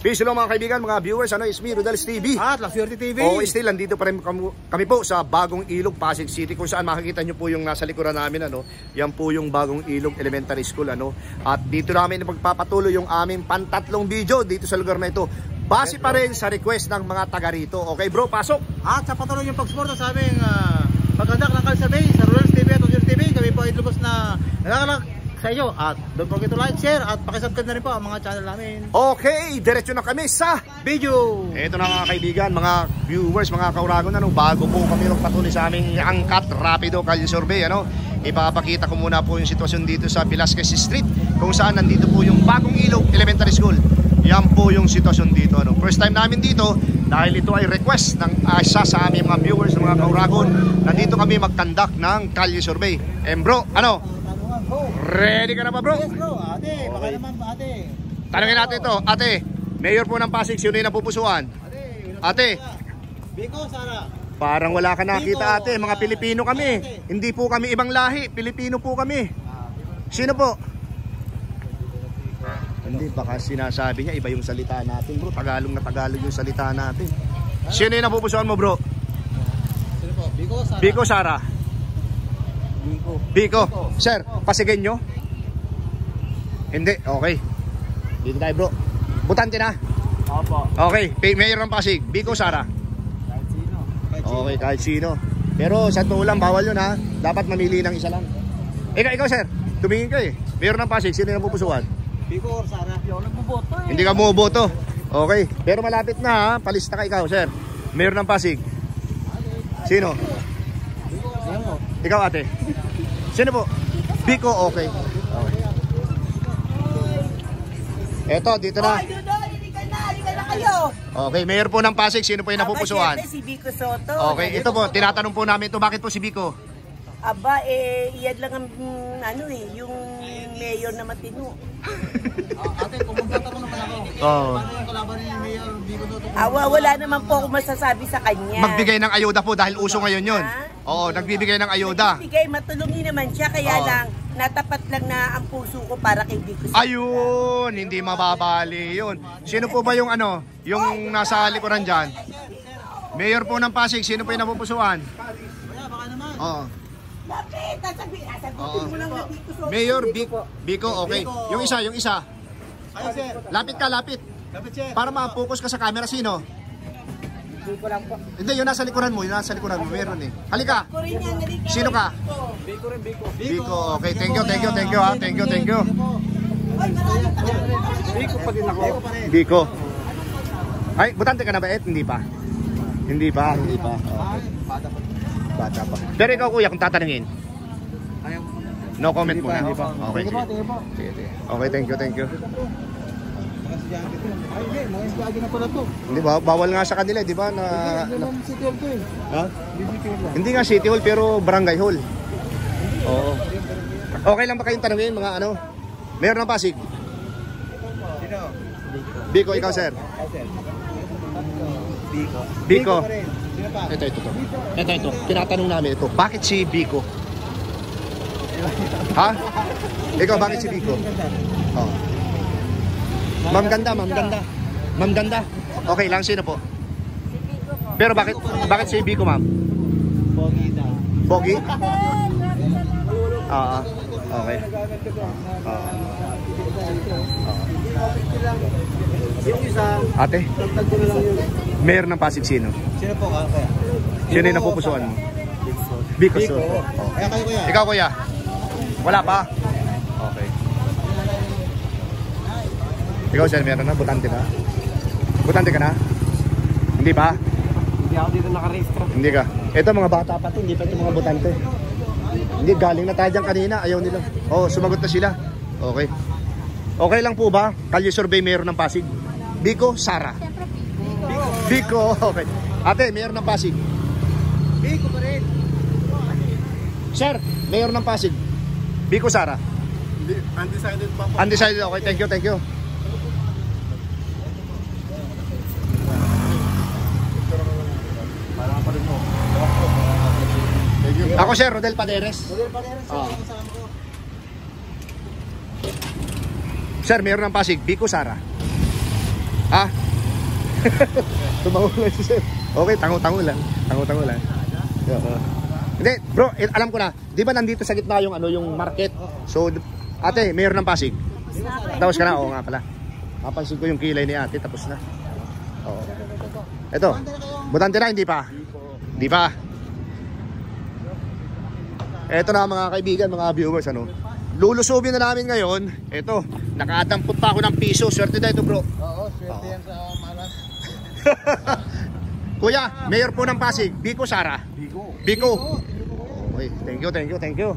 Peace hello mga kaibigan, mga viewers, is me, Rodels TV. At La Suerte TV. Still, nandito pa rin kami po sa Bagong Ilog, Pasig City, kung saan makikita nyo po yung nasa likuran namin, yan po yung Bagong Ilog Elementary School, At dito namin pagpapatuloy yung aming pantatlong video dito sa lugar na ito. Base pa rin sa request ng mga taga rito. Okay bro, pasok. At sa patuloy yung pagsuporta sa aming pagkandak ng Kalsabay sa Rodels TV at La Suerte TV, kami po ay lubos na nalakalak sa inyo. At don't forget to like, share at pakisubscribe na rin po ang mga channel namin. Okay, diretso na kami sa video. Ito na mga kaibigan, mga viewers, mga kauragon, bago po kami magpatuloy sa aming angkat rapido kalye survey, ipapakita ko muna po yung sitwasyon dito sa Velasquez Street, kung saan nandito po yung Bagong Ilog Elementary School. Yan po yung sitwasyon dito, First time namin dito dahil ito ay request ng isa sa aming mga viewers, mga kauragon. Nandito kami magkandak ng kalye survey. Bro, ready ka na ba bro? Yes bro, ate, baka naman ate. Tanungin natin ito, ate, mayor po ng Pasig, sino yung napupusuan? Ate, Biko, Sara. parang wala ka nakita ate, mga Pilipino kami. Ate. Hindi po kami ibang lahi, Pilipino po kami. Sino po? Hindi, baka sinasabi niya iba yung salita natin bro, Tagalog na Tagalog yung salita natin. Sino yung napupusuan mo bro? Sino po? Biko, Sara. Biko, Sara. Biko. Sir, Pasigen nyo? Hindi, okay. Dito tayo bro. Butante na? Opo. Okay, mayor ng Pasig, Biko, Sara. Kahit sino. Okay, kahit sino. Pero sa tulang bawal yun ha. Dapat mamili ng isa lang. Ikaw sir, tumingin ka eh. Mayor ng Pasig, sino yung napupusuan? Biko or Sara. Yo, nagboboto eh. Hindi ka bumoboto. Okay, pero malapit na ha. Palista ka ikaw sir. Mayor ng Pasig. Sino? Ikaw ate. Sino po? Biko, okay. Eto, dito na. Okay, mayor po ng Pasig, sino po yung napupusuan? Si Biko Soto. Okay, ito po, tinatanong po namin ito, bakit po si Biko? Aba, iyan lang ang, yung mayor na matino. Ate, kung magtatanong naman ako. Oo. Paano yung kalaban ni Mayor Biko Soto? Wala naman po ako masasabi sa kanya. Magbigay ng ayuda po dahil uso ngayon yun. Oo, nagbibigay ng ayuda. Nagbibigay, matulungin naman siya, kaya lang, natapat lang na ang puso ko para kay Biko Soto. Ayun, hindi mababali yun. Sino po ba yung yung nasa likuran dyan? Mayor po ng Pasig, sino po yung napupusuan? Kaya baka naman. Oo. Lapit, sasagutin mo lang na Biko Soto. Mayor Biko, okay. Yung isa. Ay, sir. Lapit ka, lapit. Dapat, sir. Para ma-focus ka sa camera, sino? Biko lang po. Hindi, yung nasa likuran mo, meron eh. Halika. Ko rin yan, halika. Sino ka? Biko rin, Biko. Biko, okay. Thank you ha. Thank you. Ay, maraming Biko pa din ako. Biko pa rin. Biko. Ay, butante ka na ba? Hindi pa. Hindi pa. Bata pa. Pero ikaw kuya, kung tatanungin. No comment muna. Okay. Sige. Okay, thank you. Ay, hindi. Mga isbagi na pala to. Hindi ba? Bawal nga sa kanila, di ba? Hindi lang City Hall to eh. Ha? City Hall lang. Hindi nga City Hall, pero Barangay Hall. Oo. Okay lang ba kayong tanungin, mga Mayor ng Pasig? Sino? Biko, ikaw sir. Biko. Biko. pa rin. Sino pa? Ito. Tinatanong namin ito. Bakit si Biko? Ha? Ikaw, bakit si Biko? Oh. Ma'am ganda. Okay lang, sino po? Pero bakit si Biko, ma'am? Pogi daw. Pogi? Okay. Yung isa, Ate, tagtag ko na lang yun. mayor ng Pasig sino? Sino po ka? Kuya? Sino yung napupusuan mo? Biko. Biko. Oh. Kaya kayo kuya? Ikaw kuya? Wala pa? Okay. Ikaw sir, meron na? Butante na? Butante ka na? Hindi pa? Hindi ako dito nakarehistro. Hindi ka? Ito mga bata pa to, hindi pa ito mga butante. Hindi, galing na tayo dyan kanina, ayaw nila. Oh, sumagot na sila. Okay. Okay lang po ba? Kalye survey mayor ng Pasig. Biko, Sara. Biko, okay. Ate, mayor ng Pasig. Biko pa rin. Sir, mayor ng Pasig. Biko, Sara. Undecided pa po. Undecided, okay. Thank you. Parang pa rin mo. Ako sir, Rodel Paderes. Rodel Paderes, Oo. kasama ko. Sir, mayor ng Pasig, Biko, Sara. Ha? Tumango lang si sir. Okay, tango-tango lang. Tango-tango lang. Oo. Hindi, bro, alam ko na. Di ba nandito sa gitna yung, ano, yung market? So, ate, mayor ng Pasig. Tapos ka na? Oo nga pala. Napansin ko yung kilay ni ate, tapos na. Oo. Ito, butante na, hindi pa? Hindi pa. Ito na mga kaibigan, mga viewers, ano. Lulusubin na namin ngayon. Ito, nakatampot pa ako ng piso. Swerte na ito, bro. Oo, swerte yan sa malas. Kuya, mayor po ng Pasig, Biko Sara. Biko. Okay, thank you.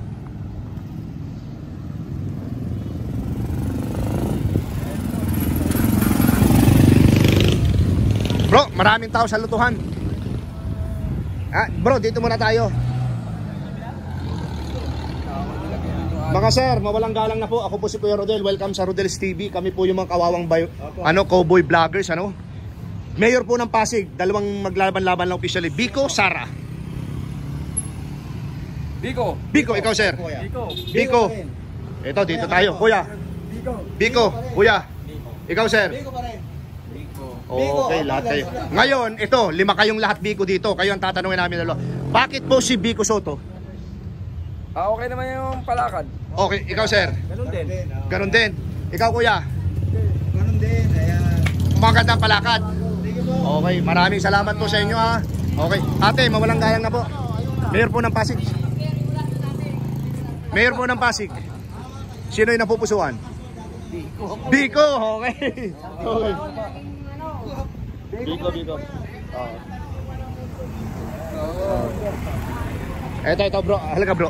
Bro, maraming tao sa lutuhan. Bro, dito muna tayo. Mga sir, mawalang galang na po. Ako po si Kuya Rodel. Welcome sa Rodel's TV. Kami po yung mga kawawang cowboy vloggers, ano? Mayor po ng Pasig, dalawang maglaban-laban lang officially. Biko, Sara. Biko, ikaw sir. Biko. Ito, dito tayo. Kuya. Biko, kuya. Ikaw sir. Okay, lahat kayo. Ngayon, ito, 5 kayong lahat Biko dito. Kayo ang tatanungin namin dalawa. Bakit po si Biko Soto? Okay naman yung palakad. Okay, ikaw sir. Ganun din. Ikaw kuya. Ganun din, ayan. Magandang palakad. Okay, maraming salamat po sa inyo ha. Okay, ate, mawalang galang na po. Mayor po ng Pasig. Mayor po ng Pasig. Sino yung napupusuan? Biko, okay. Okay. Biko. Ito bro, halaga bro.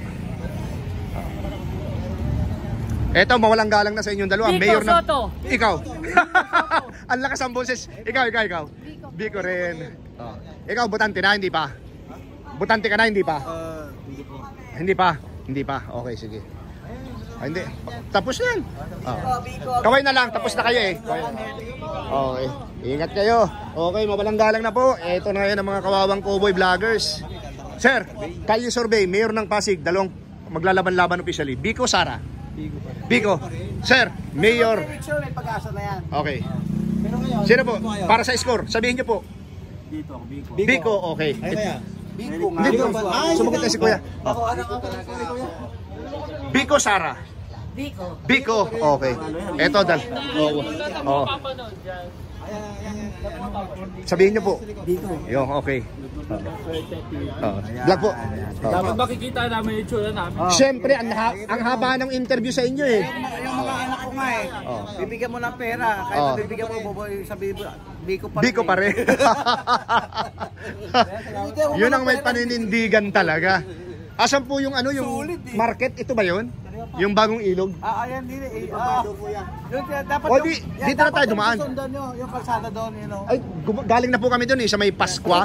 Ito, mawalang galang na sa inyong dalawa. Biko Mayor na... Soto. Ikaw. Ang lakas ang boses. Ikaw. Biko rin. Ikaw, butante na, hindi pa? Butante ka na, hindi pa? Hindi pa. Hindi pa. Okay, sige. Hindi. Tapos na yan. Kaway na lang, tapos na kayo eh. Okay. Ingat kayo. Okay, mawalang galang na po. Ito na ngayon ang mga kawawang cowboy vloggers. Sir, Kalye Survey, Mayor ng Pasig, dalawang maglalaban-laban officially. Biko, Sara. Biko. Sir, Mayor. May pag-asa na yan. Okay. Pero ngayon, Sino po? Para sa score, sabihin niyo po. Biko. Biko, okay. Ay, kaya? Biko nga. Hindi, sumagot na si Kuya. Ako, anak ako, Kuya. Biko, Sara. Biko, okay. Eto, Oo. Sabihin niyo po. Biko. Yung, okay. Vlog po. Dapat makikita namin yung tsura namin. Siyempre, ang haba ng interview sa inyo eh. Yung mga anak ko nga eh. Bibigyan mo ng pera. Kahit bibigyan mo, sabihin mo, Biko pa rin. Biko pa rin. Yun ang may paninindigan talaga. Asan po yung ano, yung market? Ito ba yun? Yung bagong ilog? Ayan din eh. Dapat dito na tayo dumaan. Yung kalsada doon, you know. Ay, galing na po kami doon eh, sa may Paskwa.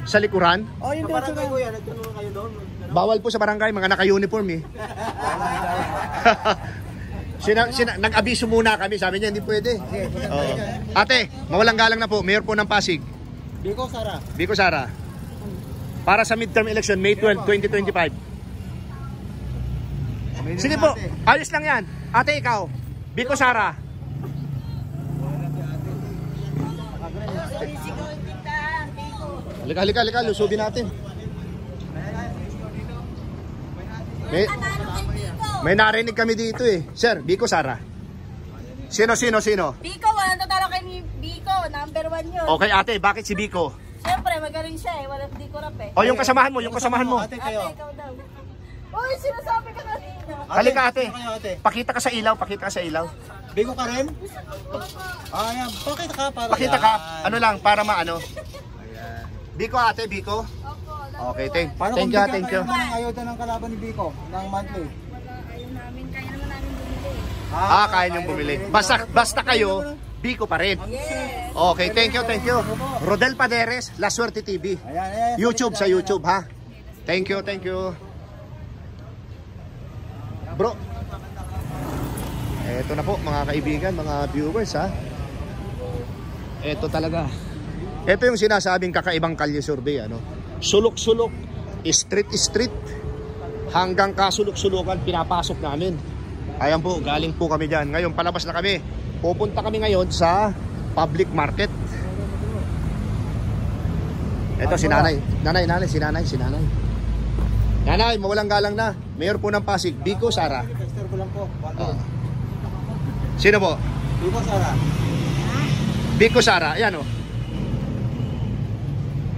Sa likuran. Oh, yung diretso na kuya, nagtulungan kayo doon. Bawal po sa barangay, mga naka-uniform eh. Nag-abiso muna kami, sabi niya hindi pwede. Ate, mawalang galang na po, Mayor po ng Pasig. Biko Sara. Para sa midterm election, May 12, 2025. Sige po, ayos lang yan. Ate, ikaw, Biko Sara. Halika, lusubin natin. May narinig kami dito eh. Sir, Biko Sara. Sino? Biko, wala natalo kay Biko. Number 1 yun. Okay ate, bakit si Biko? Siyempre, magaling siya eh. Walang Biko rap eh. O yung kasamahan mo. Ate, ikaw daw. Uy, sinasabi ka kanina. Halika ate. Pakita ka sa ilaw. Biko ka rin? Ayan, pakita ka para. Pakita ka. Ano lang, para maano. Biko ate, Biko. Opo. Okay, thank you. Ayuda ng kalaban ni Biko, ng monthly. Ayaw namin, kaya naman namin bumili. Kaya niyong bumili. Basta kayo, Biko pa rin. Okay, thank you. Rodel Paderes, La Suerte TV. YouTube, sa YouTube ha. Thank you. Bro. Eto na po mga kaibigan, mga viewers ha. Eto talaga. Ito yung sinasabing kakaibang Kalye Survey, ano? Sulok-sulok, street, hanggang kasulok-sulukan pinapasok namin. Ayan po, galing po kami dyan. Ngayon, palabas na kami. Pupunta kami ngayon sa public market. Ito si nanay. Si nanay. Nanay, mawalang galang na. Mayor po ng Pasig, Biko Sara. Tester ko lang po. Oh. Sino po? Biko Sara. Biko Sara, ayan o.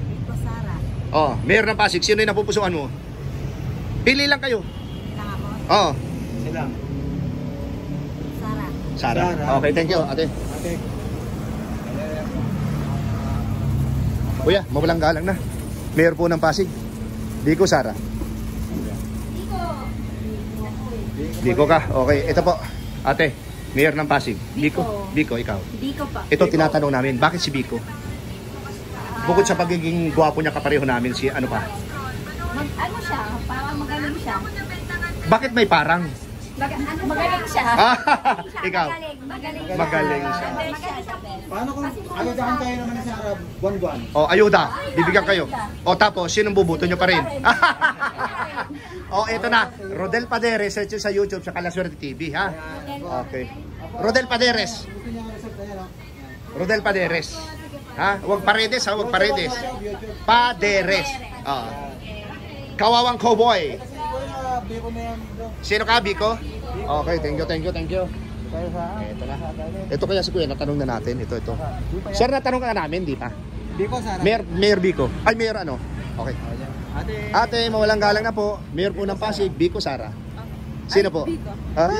Biko Sara. Oh, Mayor ng Pasig, sino yung napupusuan mo? Pili lang kayo. Lang ako. Oh, Sila. Sara. Sara. Sara. Okay, thank you, ate. Ate. Kuya, mawalang galang na. Mayor po ng Pasig, Biko Sara. Biko ka? Okay, ito po. Ate, Mayor ng Pasig. Biko, ikaw. Biko pa. Ito tinatanong namin, bakit si Biko? Bukod sa pagiging gwapo niya kapareho namin, si ano pa? Ano siya? Parang magaling siya. Bakit may parang? Magaling siya. Ikaw? Magaling Magaling siya. Magaling siya. Paano kung ayudahan kayo naman ni Sara buwan-buwan? O, ayuda. Bibigyan kayo. O, tapos, sinong bubuto nyo pa rin? O, ito na. Rodel Paderes, search nyo sa YouTube sa Kalaswerte TV, ha? Okay. Rodel Paderes. Rodel Paderes. Ha? Huwag Paredes, ha? Huwag Paredes. Paderes. Kawawang Cowboy. Biko na yan, bro. Sino ka, Biko? Okay, thank you. Ito na. Ito kaya si Kuya, natanong na natin. Ito. Sir, natanong ka namin, di pa? Biko Sara. Mayor Biko. Ay, Mayor ano? Okay. Ate, mawalang galang na po. Mayor po ng Pasig, Biko Sara. Sino po? Ah,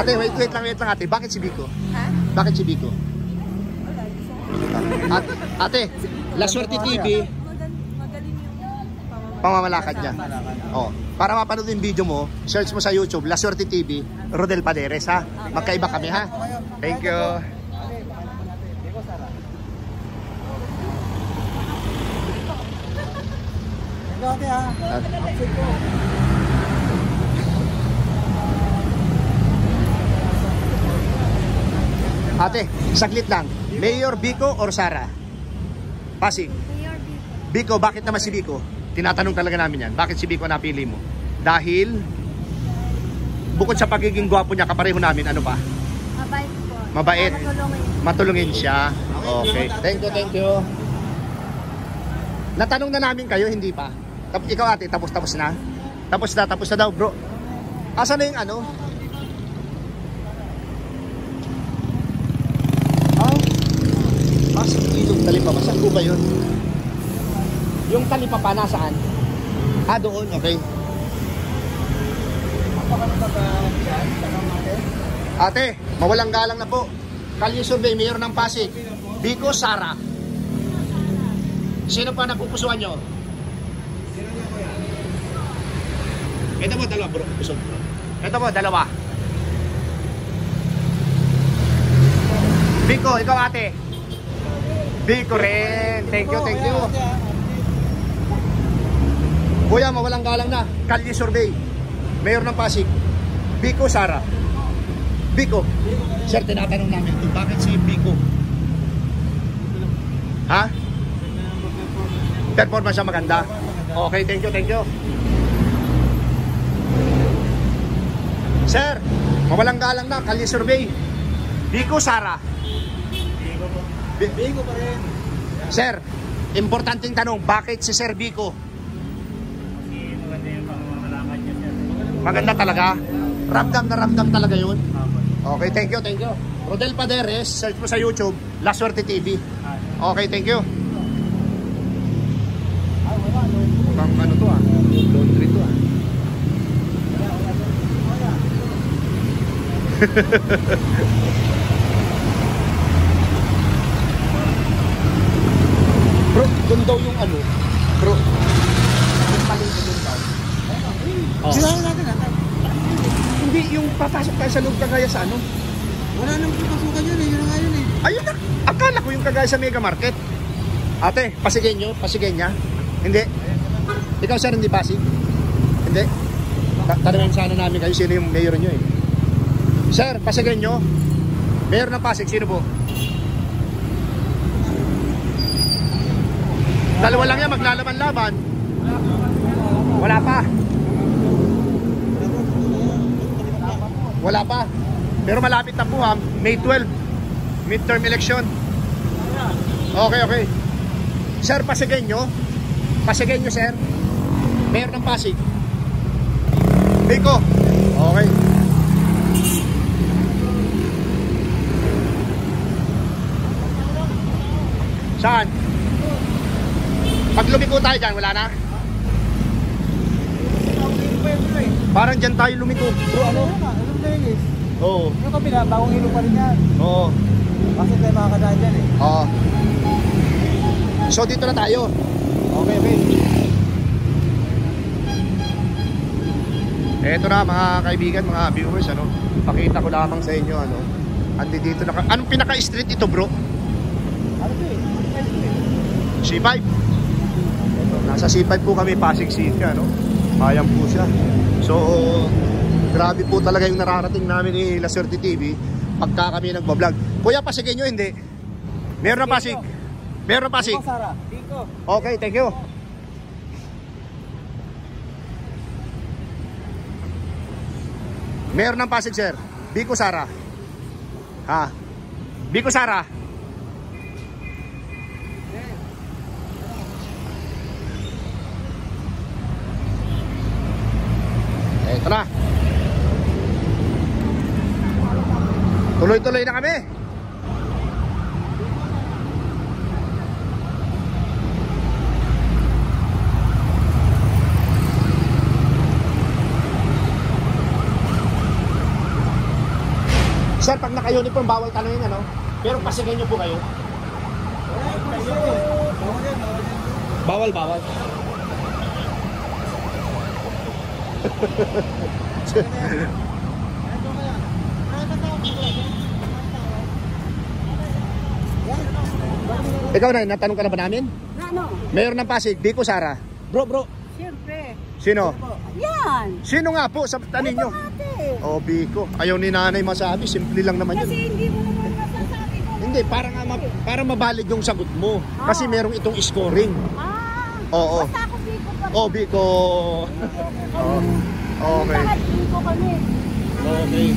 ate, wait lang ate. Bakit si Biko? Bakit si Biko? Ate, La Suerte TV, pamamalakad niya. Oh, para mapanood yung video mo, search mo sa YouTube, La Suerte TV, Rodel Paderes, ha? Magkaiba kami, ha? Thank you. Biko Sara. Ito ate ha. Upset ko. Ate, saglit lang. Mayor Biko or Sara? Pasig. Biko, bakit naman si Biko? Tinatanong talaga namin yan. Bakit si Biko napili mo? Dahil bukod sa pagiging gwapo niya kapareho namin, ano pa? Mabait po. Mabait. Matulungin. Matulungin siya. Okay. Thank you. Natanong na namin kayo, hindi pa? Ikaw ate, tapos na? Tapos na daw, bro. Asa na yung ano? Sa ilog Talipapa. Saan po ba yun? Yung Talipapa nasaan? Doon. Okay. Ate, mawalang galang na po. Kalye Survey, Mayor ng Pasig, Biko Sara. Sino pa napupusuan nyo? Ito mo, dalawa bro. Ito mo, dalawa. Biko, ikaw ate. Biko rin. Thank you. Kuya, mawalang galang na. Kalye Survey, Mayor ng Pasig, Biko Sara. Biko. Sir, tinatanong namin kung bakit si Biko? Ha? Performance siya maganda. Okay, thank you. Sir, mawalang galang na. Kalye Survey, Biko Sara. Biko pa rin. Sir, importanteng tanong, bakit si Sir Biko? Maganda talaga. Ramdam na ramdam talaga yun. Okay, thank you. Rodel Paderes, search mo sa YouTube, La Suerte TV. Okay, thank you. Bang ano to laundry to Bro, doon daw yung ano. Bro, yung palengke doon daw. Sirahin natin ha. Hindi, yung papasok tayo sa loob kagaya sa ano. Wala nang pasukan yun eh. Yun na nga yun eh. Ayun na, akala ko yung kagaya sa Mega Market. Ate, pasigin niya. Hindi. Ikaw sir, hindi pasig? Hindi. Tanungin sana namin kayo sino yung mayor nyo eh. Sir, pasigin nyo. Mayor ng Pasig, sino po? Dalawa lang yan, maglalaban-laban. Wala pa. Pero malapit na po ha, May 12, midterm election. Okay, okay. Sir, Pasigueño. Pasigueño, sir. Mayor ng Pasig. Biko. Okay. Saan? Pag lumiko tayo dyan, wala na? Parang dyan tayo lumiko. Bro, ano? Oo. Yung kabila, bagong ilog pa rin yan. Oo. Kasi tayo makakadaan dyan eh. Oo. So dito na tayo. Okay, okay. Eto na mga kaibigan, mga viewers, ano. Pakita ko lamang sa inyo, ano. Andi dito na. Anong pinaka-street ito, bro? Ano ito eh? C5. Nasa C5 po kami, Pasig City, ano. Bayan po siya. So, grabe po talaga yung nararating namin ni La Suerte TV pagka kami nagbablog. Kuya, Pasigueño, hindi. Meron na Pasig. Meron na Pasig. Sara, Biko. Okay, thank you. Meron ng Pasig, sir. Biko Sara. Ha? Biko Sara. Eto na. Tuloy-tuloy na kami. Sir, pag naka-uniform, bawal tanongin, ano? Pero Pasigueño po kayo? Bawal, bawal. Ikaw na, natanong ka na ba namin? Ano? Mayor ng Pasig, Biko Sara. Bro. Siyempre. Sino? Yan. Sino nga po sa tanin nyo? Ate. O, Biko. Ayaw ni nanay masabi, simple lang naman yun. Kasi hindi mo naman masasabi ko. Hindi, para mabalig yung sagot mo. Kasi merong itong scoring. Oo. Basta ako Biko pa rin. Oh, Biko. Okay. Lahat Biko kami. Okay.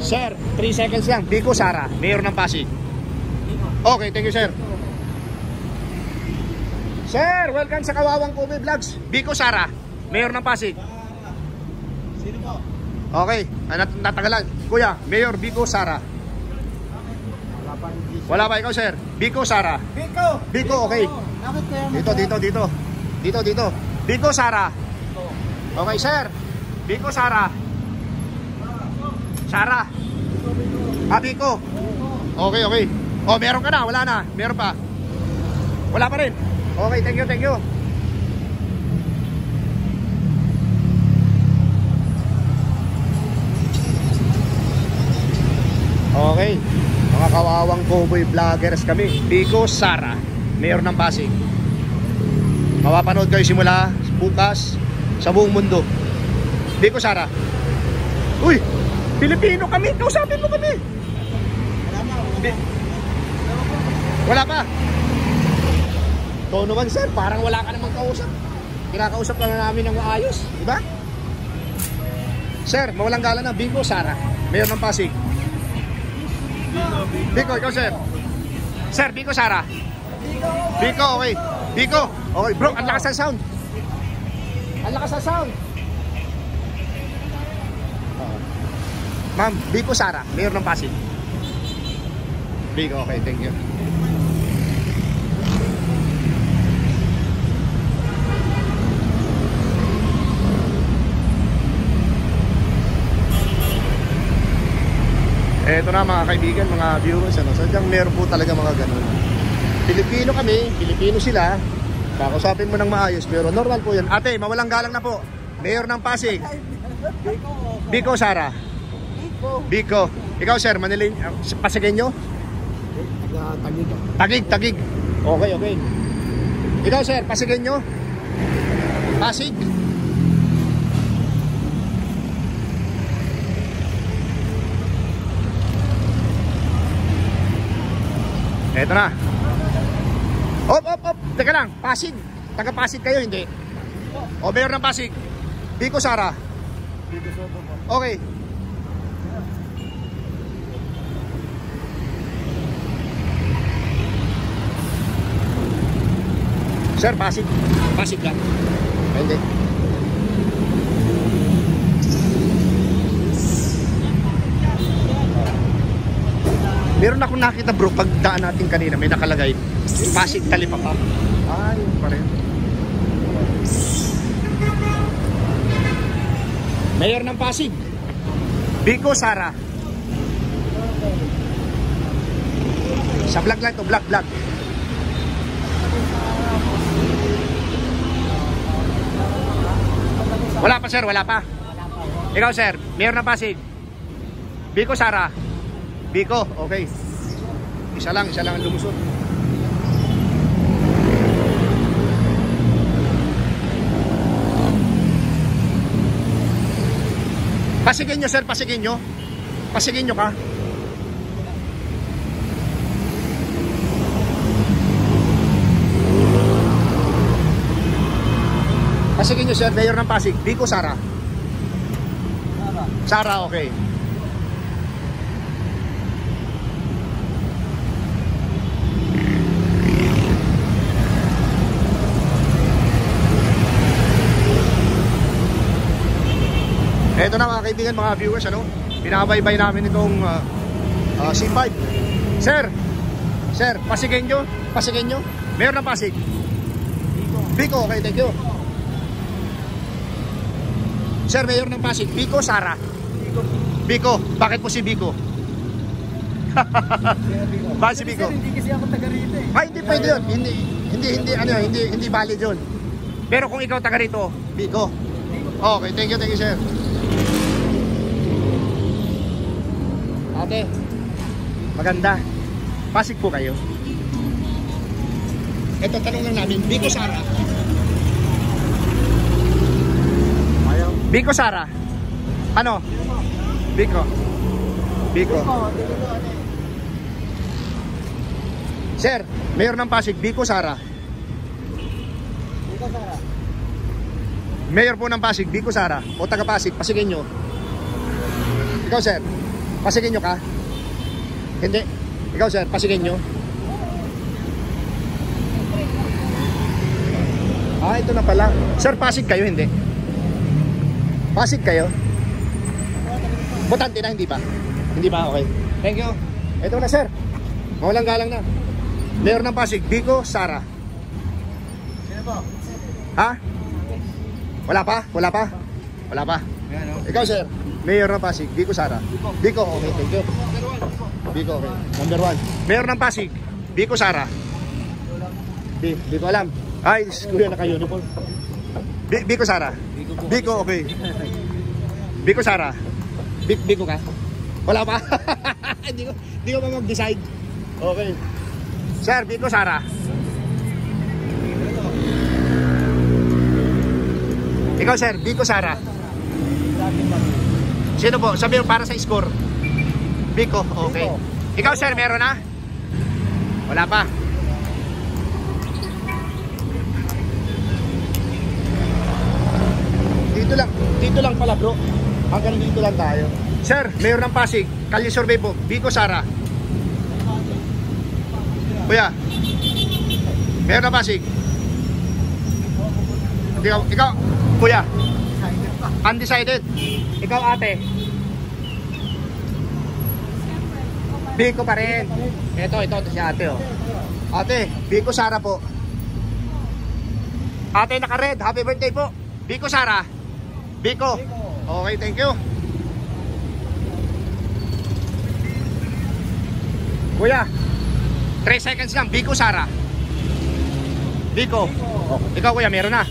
Sir, 3 seconds lang. Biko Sara, Mayor ng Pasig. Okay, thank you, sir. Sir, welcome sa Kawawang Kobe Vlogs. Biko Sara, Mayor ng Pasig. Sino po? Okay, natagalan. Kuya, Mayor Biko Sara. Wala pa ikaw, sir. Biko Sara. Biko! Biko, okay. Bakit kaya Dito. Biko Sara. Okay, sir. Biko Sara. Sara. Biko. Okay. Oh, meron ka na, wala na. Meron pa. Wala pa rin. Okay, thank you. Okay. Mga kawawang cowboy vloggers kami. Biko Sara, Mayor ng Pasig. Mapapanood kayo simula bukas sa buong mundo. Biko Sara. Uy, Pilipino kami. Kausapin mo kami. Wala pa. Ito naman, sir, parang wala ka namang kausap. Kinakausap ka na namin ng maayos, di ba? Sir, mawalang galang na. Biko Sara, Mayor ng Pasig. Biko, ikaw, sir. Sir, Biko Sara. Biko, okay. Biko, okay. Bro, ang lakas ng sound. Ma'am, Biko Sara, Mayor ng Pasig. Biko, okay, thank you. Eto na mga kaibigan, mga viewers, ano, sadyang meron po talaga mga ganun. Pilipino kami, Pilipino sila, kakusapin mo ng maayos, pero normal po yan. Ate, mawalang galang na po. Mayor ng Pasig. Biko Sara. Biko. Ikaw, sir, Manilin, Pasigueño? Tagig. Okay. Ikaw, sir, Pasigueño? Pasig? Eto na. Op. Teka lang, Pasig. Taga Pasig kayo, hindi? O, Mayor ng Pasig. Biko Sara. Okay. Sir, Pasig. Pasig ka. Hindi. Meron akong nakita bro, pagdaan natin kanina, may nakalagay Pasig Talipapa. Ah, yun pa rin. Mayor ng Pasig, Vico Sara. Sa vlog lang ito, vlog. Wala pa sir, wala pa. Ikaw sir, Mayor ng Pasig, Vico Sara. Vico, okay. Isa lang ang lumusot. Pasigin nyo sir, pasigin nyo. Pasigin nyo ka. Pasigin nyo sir, Mayor ng Pasig, Vico Sara. Sara, okay. Ito na mga kaibigan, mga viewers, ano? Binabaybay namin itong C5. Sir, pasigin nyo. Mayor ng Pasig, Vico, okay, thank you. Sir, Mayor ng Pasig, Vico Sara. Vico, bakit po si Vico? Bakit si Vico? Hindi kasi ako taga rito eh. Ay, hindi pwede yun. Hindi valid yun. Pero kung ikaw taga rito, Vico. Okay, thank you sir. Ate, maganda. Pasig po kayo. Ito, tanong lang namin, Vico Sara. Vico Sara. Ano? Vico. Sir, Mayor ng Pasig, Vico Sara. Mayor po ng Pasig, Vico Sara. O taga Pasig, pasigin nyo. Ikaw sir, pasigin nyo ka? Hindi. Ikaw sir, pasigin nyo. Ah, ito na pala. Sir, Pasig kayo, hindi? Pasig kayo? Botante na, hindi pa? Hindi pa, okay. Thank you. Ito na sir. Mawalang galang na. Mayor ng Pasig, Vico Sara. Sino po? Ha? Wala pa? Ikaw sir, Mayor ng Pasig, Vico Sara. Vico, okay, thank you. Vico, okay. Number 1. Mayor ng Pasig, Vico Sara. Di ko alam. Ay, kuya naka-uniform. Vico Sara. Vico, okay. Vico Sara. Vico ka? Wala pa? Hindi ko pa mag-decide. Okay. Sir, Vico Sara. Ikaw sir, Vico Sara. Sino po? Sabi mo para sa score. Vico, okay. Ikaw sir, meron na? Wala pa. Dito lang pala bro. Hanggang dito lang tayo. Sir, Mayor ng Pasig, Kalye Survey po, Vico Sara. Kuya, Mayor ng Pasig. Ikaw, kuya. Undecided. Ikaw ate. Vico pa rin. Ito si ate oh. Ate, Vico Sara po. Ate naka-red, happy birthday po. Vico Sara. Vico. Okay, thank you. Kuya, 3 seconds lang. Vico Sara. Vico. Oh, ikaw kuya, meron na.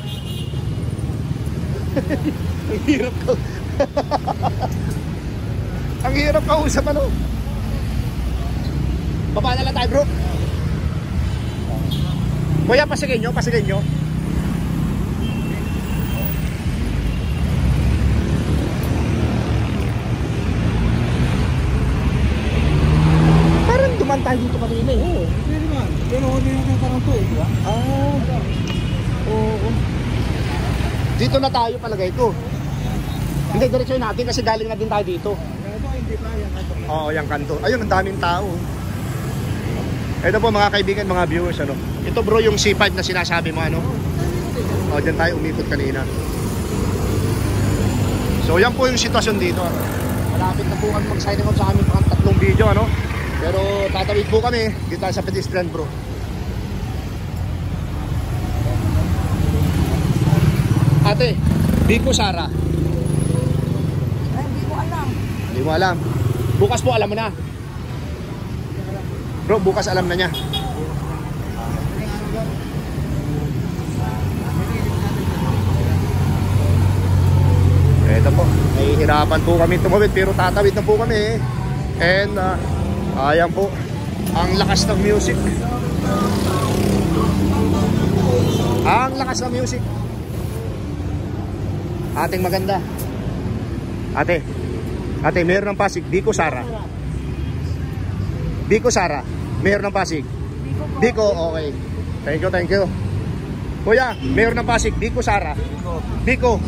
Ang hirap ko. Ang hirap kausap ano. Baba na lang tayo bro. Kuya, pasigin nyo. Parang duman tayo dito kanina eh. Oo, hindi naman. Pero hindi naman parang to eh, di ba? Oo. Dito na tayo palagay ko. Hindi, diretso natin kasi galing na din tayo dito. Ito hindi pa yan. Oo, yung kanto. Ayun, ang daming tao. Ito po mga kaibigan, mga viewers, ano. Ito bro, yung C5 na sinasabi mo, ano? O, dyan tayo umikot kanina. So, yan po yung sitwasyon dito, ano? Malapit na po kami mag-signing out sa aming pang 3 video, ano? Pero tatawid po kami dito tayo sa pedestrian, bro. Ate, Biko Sara. Hindi ko alam. Hindi mo alam. Bukas po alam mo na. Bro, bukas alam na niya. Ito po, nahihirapan po kami tumawid pero tatawid na po kami. And ayan po, ang lakas ng music. Ang lakas ng music. Ating maganda. Ate, meron ng Pasig. Biko Sara. Biko Sara, meron ng Pasig. Biko, okay. Thank you. Kuya, meron ng Pasig. Biko Sara. Biko,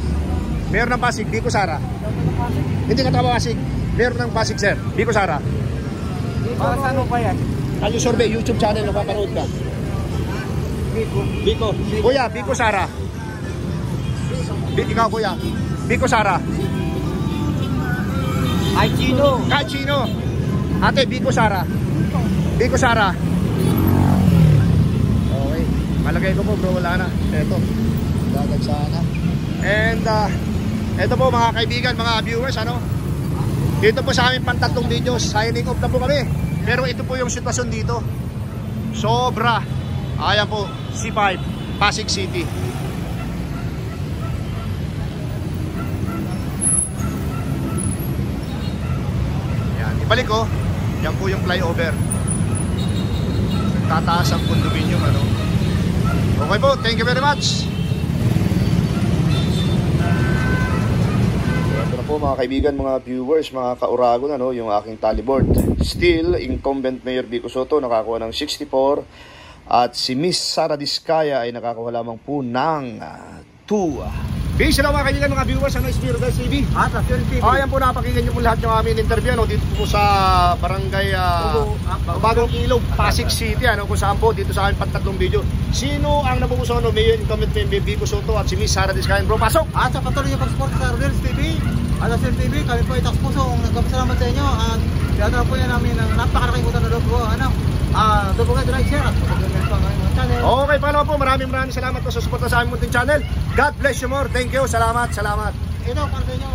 meron ng Pasig. Biko Sara. Hindi ka tawa Pasig. Meron ng Pasig, sir. Biko Sara. Ano pa yan? Kalye Survey, YouTube channel, napapanood ka. Biko. Kuya, Biko Sara. Ikaw kuya. Biko Sara. Ay, Chino. Chino. Ate, Biko Sara. Biko Sara. Okay. Malagay ko po bro, wala na. Eto. Dadag sana. And eto po mga kaibigan, mga viewers, ano? Dito po sa aming pang 3 videos, signing off na po kami. Pero ito po yung sitwasyon dito. Sobra. Ayan po, C5, Pasig City. Balik ko, yan po yung flyover. Tataas ang condominium, ano. Okay po, thank you very much. Ito na po mga kaibigan, mga viewers, mga kauragon, ano, yung aking tally board. Still, incumbent Mayor Biko Soto nakakuha ng 64 at si Miss Sara Diskaya ay nakakuha lamang po ng 2. Peace na mga kaibigan, mga viewers, ano, Espiro Guys TV. At sa TV. Ayan po, napakinggan nyo po lahat yung aming interview, ano, dito po sa barangay Bagong Ilog, Pasig City, ano, kung saan po, dito sa aming pang 3 video. Sino ang nabubuson ng Mayor Incumbent Biko Soto at si Miss Sara Diskaya? Bro, pasok! At sa patuloy yung pag-support sa Reels TV. At sa TV, kami po itaks puso. Nagpapasalamat sa inyo. At pinatara po yan namin ng napakalaking utang na loob ko. Ano? Don't forget to like, share. At pag-comment po ang aming channel. Okay, pangalawa po, maraming salamat po sa suporta sa aming munting channel. God bless you more. Thank you. Salamat. Ito, para sa inyo.